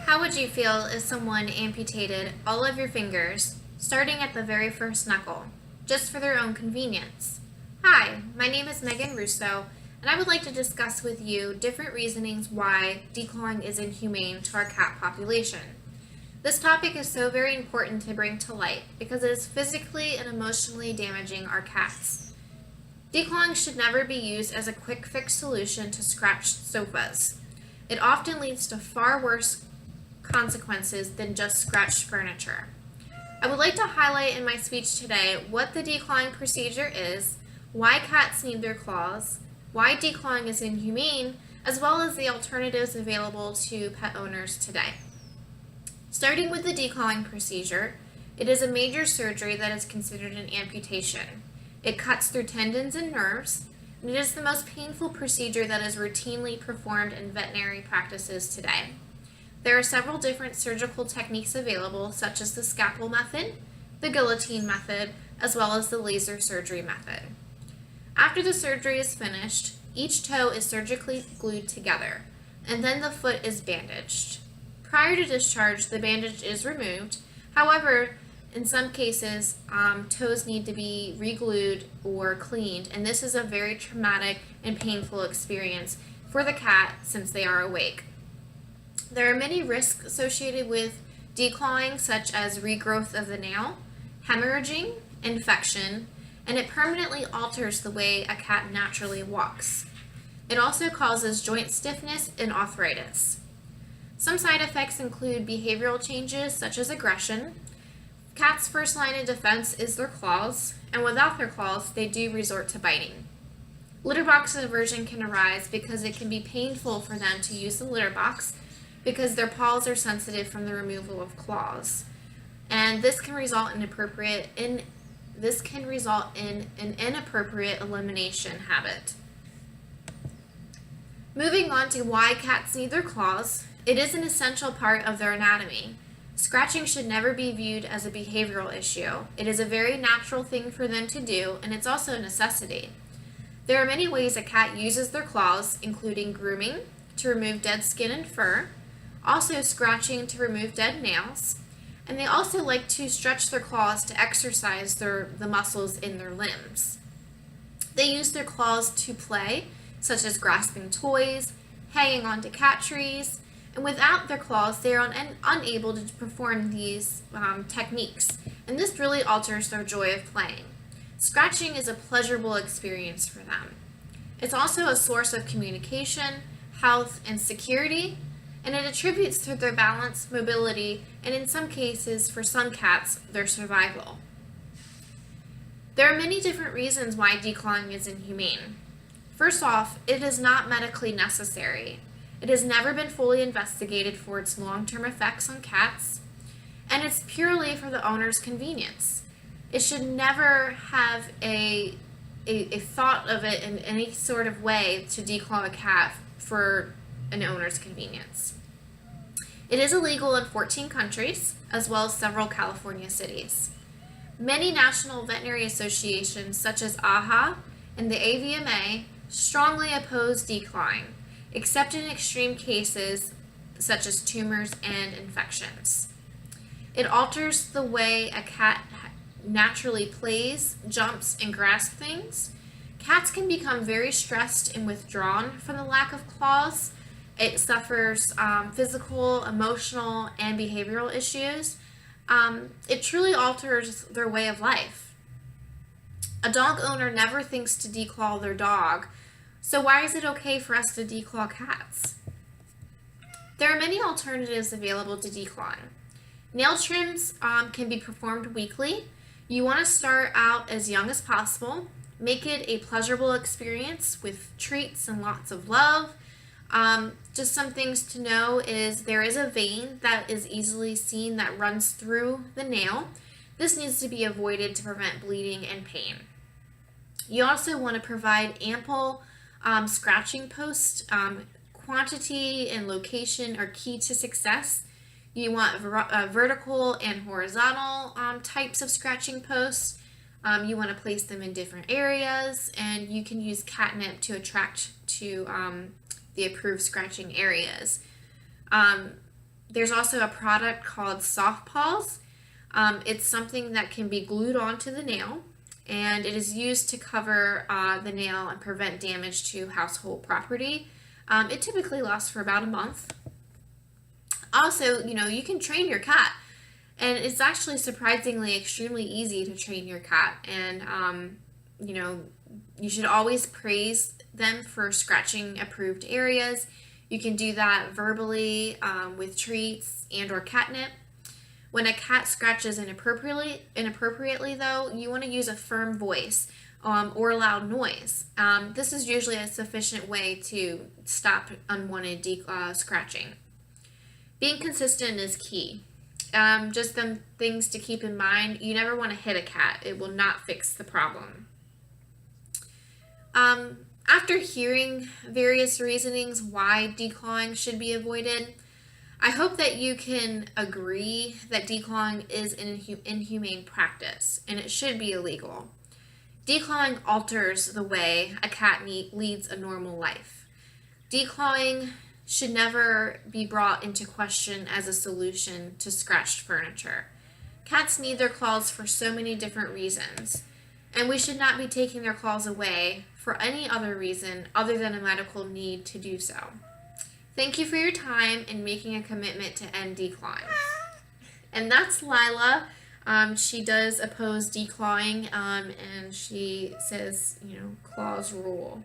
How would you feel if someone amputated all of your fingers, starting at the very first knuckle, just for their own convenience? Hi, my name is Megan Russo, and I would like to discuss with you different reasonings why declawing is inhumane to our cat population. This topic is so very important to bring to light because it is physically and emotionally damaging our cats. Declawing should never be used as a quick fix solution to scratched sofas. It often leads to far worse consequences than just scratched furniture. I would like to highlight in my speech today what the declawing procedure is, why cats need their claws, why declawing is inhumane, as well as the alternatives available to pet owners today. Starting with the declawing procedure, it is a major surgery that is considered an amputation. It cuts through tendons and nerves, and it is the most painful procedure that is routinely performed in veterinary practices today. There are several different surgical techniques available, such as the scalpel method, the guillotine method, as well as the laser surgery method. After the surgery is finished, each toe is surgically glued together, and then the foot is bandaged. Prior to discharge, the bandage is removed. However, in some cases, toes need to be re-glued or cleaned, and this is a very traumatic and painful experience for the cat since they are awake. There are many risks associated with declawing, such as regrowth of the nail, hemorrhaging, infection, and it permanently alters the way a cat naturally walks. It also causes joint stiffness and arthritis. Some side effects include behavioral changes such as aggression. Cats' first line of defense is their claws, and without their claws, they do resort to biting. Litter box aversion can arise because it can be painful for them to use the litter box because their paws are sensitive from the removal of claws, and this can result in an inappropriate elimination habit. Moving on to why cats need their claws, it is an essential part of their anatomy. Scratching should never be viewed as a behavioral issue. It is a very natural thing for them to do, and it's also a necessity. There are many ways a cat uses their claws, including grooming to remove dead skin and fur, also scratching to remove dead nails, and they also like to stretch their claws to exercise the muscles in their limbs. They use their claws to play, such as grasping toys, hanging onto cat trees, and without their claws, they are unable to perform these techniques, and this really alters their joy of playing. Scratching is a pleasurable experience for them. It's also a source of communication, health, and security, and it attributes to their balance, mobility, and in some cases, for some cats, their survival. There are many different reasons why declawing is inhumane. First off, it is not medically necessary. It has never been fully investigated for its long-term effects on cats, and it's purely for the owner's convenience. It should never have a thought of it in any sort of way to declaw a cat for an owner's convenience. It is illegal in 14 countries, as well as several California cities. Many national veterinary associations, such as AHA and the AVMA, strongly oppose declawing, except in extreme cases such as tumors and infections. It alters the way a cat naturally plays, jumps, and grasps things. Cats can become very stressed and withdrawn from the lack of claws. It suffers physical, emotional, and behavioral issues. It truly alters their way of life. A dog owner never thinks to declaw their dog, so why is it okay for us to declaw cats? There are many alternatives available to declawing. Nail trims can be performed weekly. You want to start out as young as possible. Make it a pleasurable experience with treats and lots of love. Just some things to know is there is a vein that is easily seen that runs through the nail. This needs to be avoided to prevent bleeding and pain. You also want to provide ample scratching posts. Quantity and location are key to success. You want vertical and horizontal types of scratching posts. You want to place them in different areas, and you can use catnip to attract to the approved scratching areas. There's also a product called Soft Paws. It's something that can be glued onto the nail, and it is used to cover the nail and prevent damage to household property. It typically lasts for about a month. Also, you can train your cat, and it's actually surprisingly extremely easy to train your cat. And you know, you should always praise them for scratching approved areas. You can do that verbally with treats and or catnip. When a cat scratches inappropriately though, you want to use a firm voice or a loud noise. This is usually a sufficient way to stop unwanted scratching. Being consistent is key. Just some things to keep in mind. You never want to hit a cat. It will not fix the problem. After hearing various reasonings why declawing should be avoided, I hope that you can agree that declawing is an inhumane practice and it should be illegal. Declawing alters the way a cat leads a normal life. Declawing should never be brought into question as a solution to scratched furniture. Cats need their claws for so many different reasons, and we should not be taking their claws away for any other reason other than a medical need to do so. Thank you for your time and making a commitment to end declawing. And that's Lila. She does oppose declawing, and she says, claws rule.